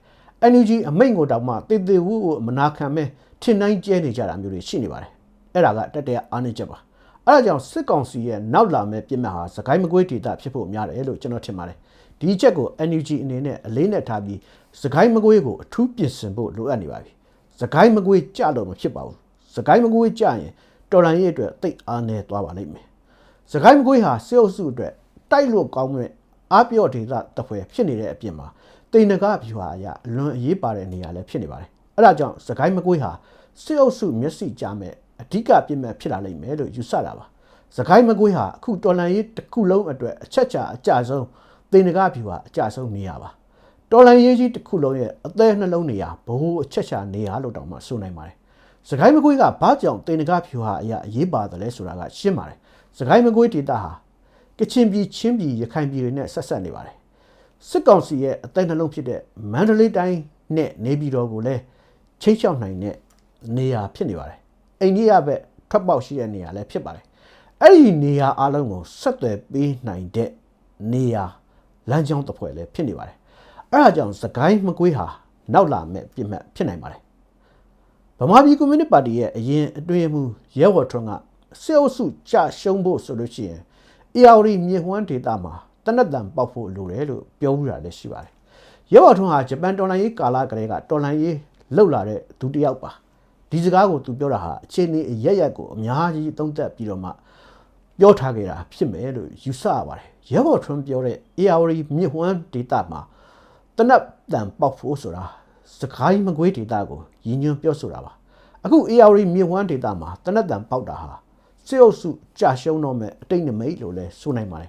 NUG အမိန့်ကိုတောင်မှတေတေဝူကိုမနာခံမဲ့ထင်တိုင်းကျဲနေကြတာမျိုးတွေရှိနေပါတယ်အဲ့ဒါကတက်တဲ့အားနည်းချက်ပါအဲ့ဒါကြောင့်စစ်ကောင်စီရဲ့နောက်လာမဲ့ပြစ်မှတ်ဟာစကိုင်းမကွေးဒေတာဖြစ်ဖို့များတယ်လို့ကျွန်တော်ထင်ပါတယ်ဒီအချက်ကို NUG အနေနဲ့အလေးနဲ့ထားပြီးစကိုင်းမကွေးကိုအထူးပြင်ဆင်ဖို့လိုအပ်နေပါပြီစကိုင်းမကွေးကြလို့မဖြစ်ပါဘူးစကိုင်းမကွေးကြရင်တော်လန်ရေးအတွက်တိတ်အားနည်းသွားပါလိမ့်မယ်စကိုင်းမကွေးဟာစစ်အုပ်စုအတွက်တိုက်လို့ကောင်းတဲ့အားပြော့ဒေတာတပွဲဖြစ်နေတဲ့အပြင်မှာတိန်နဂါဗျူဟာအရအလွန်အရေးပါတဲ့နေရာလည်းဖြစ်နေပါတယ်အဲ့ဒါကြောင့်စကိုင်းမကွေးဟာစစ်အုပ်စုမျက်စိကြားမဲ့အဓိကပြစ်မှတ်ဖြစ်လာလိမ့်မယ်လို့ယူဆတာပါစကိုင်းမကွေးဟာအခုတော်လန်ရေးတစ်ခုလုံးအတွက်အချက်ချာအကြဆုံးတိန်နဂါဗျူဟာအကြဆုံးနေရာပါတော်လန်ရေးကြီးတစ်ခုလုံးရဲ့အသေးနှလုံးနေရာဘိုးအချက်ချာနေရာလို့တောင်မှဆိုနိုင်ပါတယ်စကိုင်းမကွေးကဘာကြောင့်တိန်နဂါဗျူဟာအရအရေးပါတယ်လဲဆိုတာကရှင်းပါတယ်စကိုင်းမကွေးဒေတာဟာကချင်ပြည်ချင်းပြည်ရခိုင်ပြည်တွေနဲ့ဆက်ဆက်နေပါတယ်စစ်ကောင်စီရဲ့အသက်နှလုံးဖြစ်တဲ့မန္တလေးတိုင်းနဲ့နေပြည်တော်ကိုလည်းချိတ်ချောက်နိုင်တဲ့နေရာဖြစ်နေပါတယ်အိန္ဒိယဘက်ထွက်ပေါက်ရှိတဲ့နေရာလည်းဖြစ်ပါတယ်အဲ့ဒီနေရာအလုံးကိုဆက်သွယ်ပေးနိုင်တဲ့နေရာလမ်းကြောင်းတစ်ဖွဲ့လည်းဖြစ်နေပါတယ်အဲ့ဒါကြောင့်စကိုင်းမကွေးဟာနောက်လာမဲ့ပြစ်မှတ်ဖြစ်နိုင်ပါတယ်ဗမာပြည်ကွန်မြူနတီပါတီရဲ့အရင်အတွင်းမှုရဲဘော်ထွန်းကစစ်အုပ်စုကြရှုံးဖို့ဆိုလို့ရှိရင်ARD မြေဝန်းဒေတာမှာတနက်တန်ပေါက်ဖို့လိုတယ်လို့ပြောမှုတာလည်းရှိပါတယ်ရဲဘော်ထွန်းဟာဂျပန်တော်လှန်ရေးကာလကတည်းကတော်လှန်ရေးလှုပ်လာတဲ့သူတစ်ယောက်ပါဒီစကားကိုသူပြောတာဟာအခြေအနေအရက်ရက်ကိုအများကြီးသုံးသပ်ပြီးတော့မှပြောထားခဲ့တာဖြစ်မယ်လို့ယူဆရပါတယ်ရဲဘော်ထွန်းပြောတဲ့ ARD မြေဝန်းဒေတာမှာတနက်တန်ပေါက်ဖို့ဆိုတာစကိုင်းမကွေးဒေတာကိုရည်ညွှန်းပြောဆိုတာပါအခု ARD မြေဝန်းဒေတာမှာတနက်တန်ပေါက်တာဟာစစ်အုပ်စုကြာရှုံးတော့မဲ့အတိတ်နမိတ်လို့လည်းဆိုနိုင်ပါတယ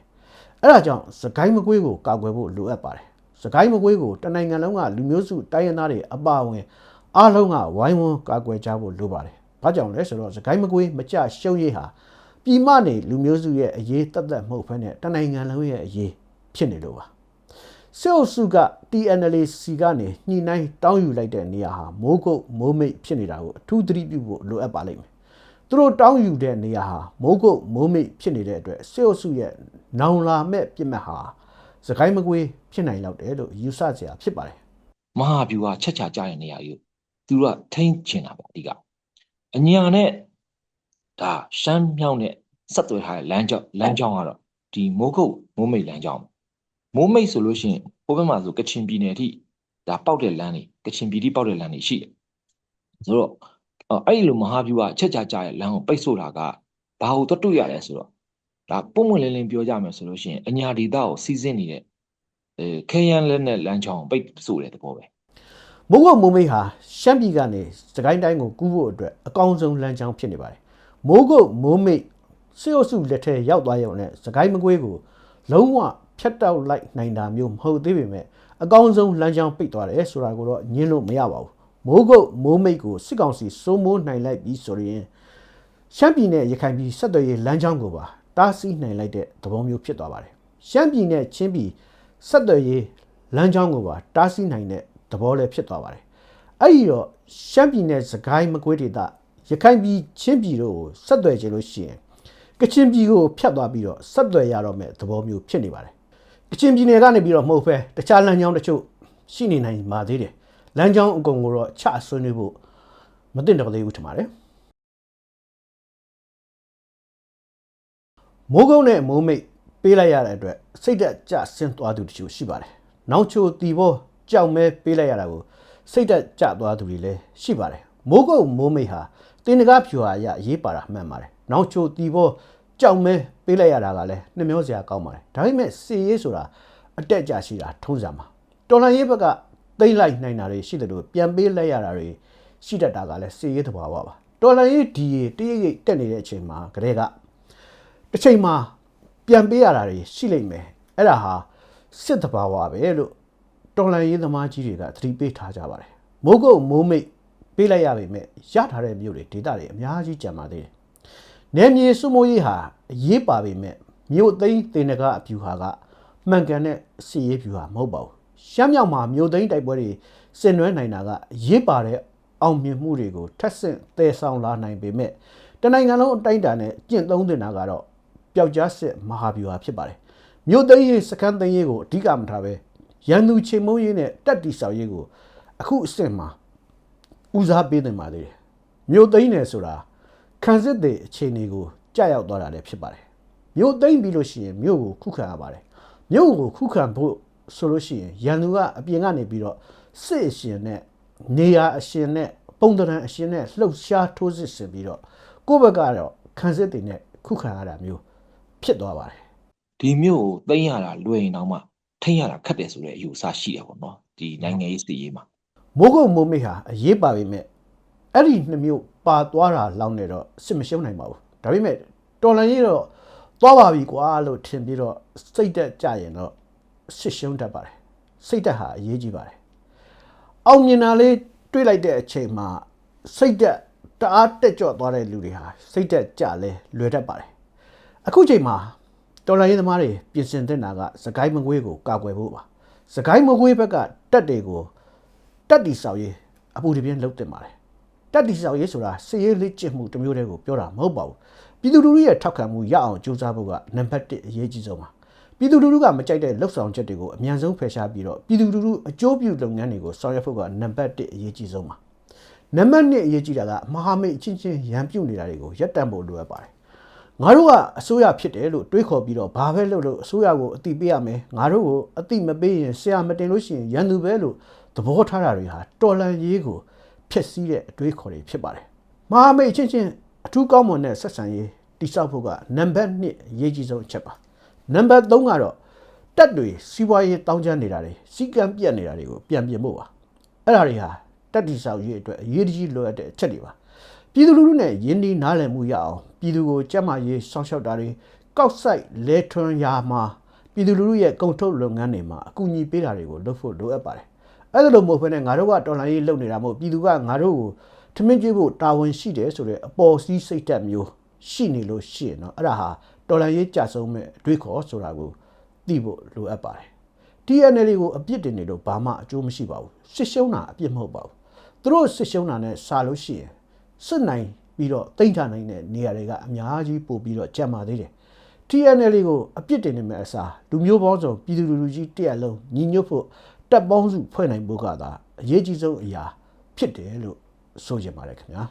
်အဲ့ဒါကြောင့်စကိုင်းမကွေးကိုကာကွယ်ဖို့လိုအပ်ပါတယ်စကိုင်းမကွေးကိုတနိုင်ငံလုံးကလူမျိုးစုတိုင်းရင်းသားတွေအပါအဝင်အားလုံးကဝိုင်းဝန်းကာကွယ်ကြဖို့လိုပါတယ်ဘာကြောင့်လဲဆိုတော့စကိုင်းမကွေးမကြရှုံးရေးဟာပြည်မနေလူမျိုးစုရဲ့အရေးတသက်မဟုတ်ဘဲနဲ့တနိုင်ငံလုံးရဲ့အရေးဖြစ်နေလို့ပါစစ်အုပ်စုက TNLA-C ကနေညှိနှိုင်းတောင်းယူလိုက်တဲ့နေရာဟာမိုးကုတ်မိုးမိတ်ဖြစ်နေတာကိုအထူးသတိပြုဖို့လိုအပ်ပါလိမ့်မယ်သူတို့တောင်းယူတဲ့နေရာဟာမိုးကုတ်မိုးမိတ်ဖြစ်နေတဲ့အတွက်စစ်အုပ်စုရဲ့နောင်လာမဲ့ပြစ်မှတ်ဟာစကိုင်းမကွေးဖြစ်နိုင်လောက်တယ်လို့ယူဆစရာဖြစ်ပါတယ်မဟာဗျူဟာချက်ချာကြတဲ့နေရာကြီးသူတို့ကထိန်းချင်တာပေါ့အဓိကအညာနဲ့ဒါရှမ်းမြောက်နဲ့ဆက်သွယ်ထားတဲ့လမ်းကြောင်းကတော့ဒီမိုးကုတ်မိုးမိတ်လမ်းကြောင်းမိုးမိတ်ဆိုလို့ရှိရင်ဟိုဘက်မှာဆိုကချင်ပြည်နယ်အထိဒါပေါက်တဲ့လမ်းတွေကချင်ပြည်ထိပေါက်တဲ့လမ်းတွေရှိတယ်ဆိုတော့အဲ့ဒီလိုမဟာဗျူဟာချက်ချာကြတဲ့လမ်းကိုပိတ်ဆို့တာကဘာလို့တွေ့ရလဲဆိုတော့ဒါပုံမှန်လင်းလင်းပြောကြမယ်ဆိုလို့ရှိရင်အညာဒေတာကိုစီးဆင်းနေတဲ့ခဲယမ်းလက်နဲ့လမ်းကြောင်းပိတ်ဆို့တဲ့သဘောပဲမိုးကုတ်မိုးမိတ်ဟာရှမ်းပြည်ကနေစကိုင်းတိုင်းကိုကူးဖို့အတွက်အကောင်းဆုံးလမ်းကြောင်းဖြစ်နေပါတယ်မိုးကုတ်မိုးမိတ်စစ်အုပ်စုလက်ထဲရောက်သွားရုံနဲ့စကိုင်းမကွေးကိုလုံးဝဖြတ်တောက်လိုက်နိုင်တာမျိုးမဟုတ်သေးပေမဲ့အကောင်းဆုံးလမ်းကြောင်းပိတ်သွားတယ်ဆိုတာကိုတော့ညင်းလို့မရပါဘူးမိုးကုတ်မိုးမိတ်ကိုစစ်ကောင်စီစိုးမိုးနိုင်လိုက်ပြီးဆိုရင်ရှမ်းပြည်နယ်ရခိုင်ပြည်ဆက်သွယ်ရေးလမ်းကြောင်းကိုပါတားဆီးနိုင်လိုက်တဲ့သဘောမျိုးဖြစ်သွားပါတယ်ရှမ်းပြည်နယ်ချင်းပြည်ဆက်သွယ်ရေးလမ်းကြောင်းကိုပါတားဆီးနိုင်တဲ့သဘောလည်းဖြစ်သွားပါတယ်အဲ့ဒီတော့ရှမ်းပြည်နယ်စကိုင်းမကွေးဒေသရခိုင်ပြည်ချင်းပြည်တို့ကိုဆက်သွယ်ကြလို့ရှိရင်ကချင်ပြည်ကိုဖြတ်သွားပြီးတော့ဆက်သွယ်ရတော့မဲ့သဘောမျိုးဖြစ်နေပါတယ်ကချင်ပြည်နယ်ကနေပြီးတော့မဟုတ်ပဲတခြားလမ်းကြောင်းတချို့ ရှိနေနိုင်ပါသေးတယ်လမ်းကြောင်းအကုန်ကိုတော့ချဆွေးနွေးဖို့မသင့်တော်သေးဘူးထင်ပါတယ်မိုးကုန်းနဲ့မိုးမိတ်ပေးလိုက်ရတဲ့အတွက်စိတ်သက်ကြဆင်းသွားသူတချို့ရှိပါတယ်။နောက်ချိုတီဘောကြောက်မဲပေးလိုက်ရတာကိုစိတ်သက်ကြသွားသူတွေလည်းရှိပါတယ်။မိုးကုန်းမိုးမိတ်ဟာတင်နဂါဖြူဟာရရေးပါတာမှန်ပါတယ်။နောက်ချိုတီဘောကြောက်မဲပေးလိုက်ရတာကလည်းနှမျောစရာကောင်းပါတယ်။ဒါပေမဲ့စီရေးဆိုတာအတက်ကြရှိတာထုံးစံပါ။တော်လန်ရေးဘက်ကသိမ့်လိုက်နိုင်တာတွေရှိတယ်လို့ပြန်ပေးလိုက်ရတာတွေရှိတတ်တာကလည်းစီရေးသဘာဝပါ။တော်လန်ရေးဒီတရိပ်ရိပ်တက်နေတဲ့အချိန်မှာကလေးကတစ်ချိန်မှာပြန်ပေးရတာတွေရှိလိမ့်မယ်အဲ့ဒါဟာစစ်တဘာဝပဲလို့တော်လန်ရေးသမားကြီးတွေကသတိပေးထားကြပါတယ်မိုးကုတ်မိုးမိတ်ပေးလိုက်ရပေမဲ့ရထားတဲ့မြို့တွေဒေသတွေအများကြီးကြံပါသေးတယ်နယ်မြေစုမိုးရေးဟာအရေးပါပေမဲ့မြို့သိမ်းတင်နဂါအပြူဟာကမှန်ကန်တဲ့စီရေးပြူဟာမဟုတ်ပါဘူးရှမ်းမြောက်မှာမြို့သိမ်းတိုက်ပွဲတွေဆင်နွှဲနိုင်တာကအရေးပါတဲ့အောင်မြင်မှုတွေကိုထပ်ဆင့်သယ်ဆောင်လာနိုင်ပေမဲ့တနိုင်ငံလုံးအတိုင်းအတာနဲ့ကျင့်သုံးတင်တာကတော့ပျောက်ကြားစစ်မဟာဗျူဟာဖြစ်ပါတယ်မြို့သိမ်းရေးစခန်းသိမ်းရေးကိုအဓိကမထားပဲရန်သူချေမုန်းရေးနဲ့တက်တီဆောက်ရေးကိုအခုအဆင့်မှာဦးစားပေးနေပါသေးတယ်မြို့သိမ်းနေဆိုတာခံစစ်တဲ့အခြေအနေကိုကြာရောက်သွားတာလည်းဖြစ်ပါတယ်မြို့သိမ်းပြီးလို့ရှိရင်မြို့ကိုခုခံရပါတယ်မြို့ကိုခုခံဖို့ဆိုလို့ရှိရင်ရန်သူကအပြင်ကနေပြီးတော့စစ်အရှင်နဲ့နေရာအရှင်နဲ့ပုံတရံအရှင်နဲ့လှုပ်ရှားထိုးစစ်ဆင်ပြီးတော့ကိုယ့်ဘက်ကတော့ခံစစ်တွေနဲ့ခုခံရတာမျိုးဖြစ်သွားပါတယ်ဒီမျိုးကိုသိမ်းရတာလွယ်ရင်တော့မှထိန်းရတာခက်တယ်ဆိုတဲ့အယူအဆရှိတယ်ပေါ့နော်ဒီနိုင်ငံရေးစစ်ရေးမှာမိုးကုတ်မိုးမိတ်ဟာအရေးပါပေမဲ့အဲ့ဒီနှစ်မျိုးပါသွားတာလောက်နေတော့စစ်မရှုံးနိုင်ပါဘူးဒါပေမဲ့တော်လန်ရေးတော့သွားပါပြီကွာလို့ထင်ပြီးတော့စိတ်သက်ကြရင်တော့စစ်ရှုံးတတ်ပါတယ်စိတ်သက်ဟာအရေးကြီးပါတယ်အောင်မြင်တာလေးတွေးလိုက်တဲ့အချိန်မှာစိတ်သက်တအားတက်ကြွသွားတဲ့လူတွေဟာစိတ်သက်ကြလဲလွယ်တတ်ပါတယ်အခုချိန်မှာတော်လိုင်းရေးသမားတွေပြင်ဆင်တဲ့နာကစကိုင်းမကွေးကိုကာကွယ်ဖို့ပါစကိုင်းမကွေးဘက်ကတက်တွေကိုတက်တီဆောက်ရေးအပူတပြင်းလှုပ်တင်ပါတယ်တက်တီဆောက်ရေးဆိုတာစစ်ရေးလေ့ကျင့်မှုတစ်မျိုးတည်းကိုပြောတာမဟုတ်ပါဘူးပြည်သူလူထုရဲ့ထောက်ခံမှုရအောင်ကြိုးစားဖို့ကနံပါတ်1အရေးကြီးဆုံးပါပြည်သူလူထုကမကြိုက်တဲ့လှုပ်ဆောင်ချက်တွေကိုအမြန်ဆုံးဖယ်ရှားပြီးတော့ပြည်သူလူထုအကျိုးပြုလုပ်ငန်းတွေကိုဆောင်ရွက်ဖို့ကနံပါတ်1အရေးကြီးဆုံးပါနံပါတ်2အရေးကြီးတာကမဟာမိတ်အချင်းချင်းရန်ပြုတ်နေတာတွေကိုရပ်တန့်ဖို့လိုအပ်ပါတယ်ငါတို့ကအစိုးရဖြစ်တယ်လို့တွေးခေါ်ပြီးတော့ဘာပဲလုပ်လို့အစိုးရကိုအတိပေးရမယ်ငါတို့ကိုအတိမပေးရင်ဆရာမတင်လို့ရှိရင်ရန်သူပဲလို့သဘောထားတာတွေဟာတော်လန်ရေးကိုဖျက်ဆီးတဲ့အတွေးခေါ်တွေဖြစ်ပါတယ်မဟာမိတ်ချင်းချင်းအထူးကောင်းမွန်တဲ့ဆက်ဆံရေးတိစောက်ဖို့ကနံပါတ်2အရေးကြီးဆုံးအချက်ပါနံပါတ်3ကတော့တက်တွေစီးပွားရေးတောင်းကျမ်းနေတာတွေစီကံပြတ်နေတာတွေကိုပြန်ပြင်ဖို့ပါအဲ့ဒါတွေဟာတက်တိဆောက်ရေးအတွက်အရေးကြီးလိုအပ်တဲ့အချက်တွေပါပြည်သူလူထုနဲ့ယင်းဒီနားလည်မှုရအောင်ပြည်သူကိုကြက်မှရေးစောင့်ရှောက်တာတွေကောက်ဆိုင်လဲထွန်းရာမှာပြည်သူလူထုရဲ့ကုန်ထုတ်လုပ်ငန်းတွေမှာအကူအညီပေးတာတွေကိုလုပ်ဖို့လိုအပ်ပါတယ်အဲ့ဒါလိုမဟုတ်ဘဲနဲ့ငါတို့ကတော်လှန်ရေးလုပ်နေတာမဟုတ်ပြည်သူကငါတို့ကိုထမင်းကျွေးဖို့တာဝန်ရှိတယ်ဆိုတဲ့အပေါ်စီးစိတ်ဓာတ်မျိုးရှိနေလို့ရှိရင်တော့အဲ့ဒါဟာတော်လှန်ရေးကြဆုံးမဲ့အတွေးခေါ်ဆိုတာကိုသိဖို့လိုအပ်ပါတယ် TNL ကိုအပြစ်တင်နေလို့ဘာမှအကျိုးမရှိပါဘူးစစ်ရှုံးတာအပြစ်မဟုတ်ပါဘူးသူတို့စစ်ရှုံးတာနဲ့စာလို့ရှိရင်စစ်နိုင်ပြီးတော့တိတ်ထနိုင်တဲ့နေရာတွေကအများကြီးပို့ပြီးတော့ကြံပါသေးတယ် TNL ကိုအပြစ်တင်နေမဲ့အစားလူမျိုးပေါင်းစုံပြည်သူလူထုကြီးတရက်လုံးညီညွတ်ဖို့တပ်ပေါင်းစုဖွဲ့နိုင်ဖို့ကသာအရေးကြီးဆုံးအရာဖြစ်တယ်လို့ဆိုကြပါတယ်ခင်ဗျာ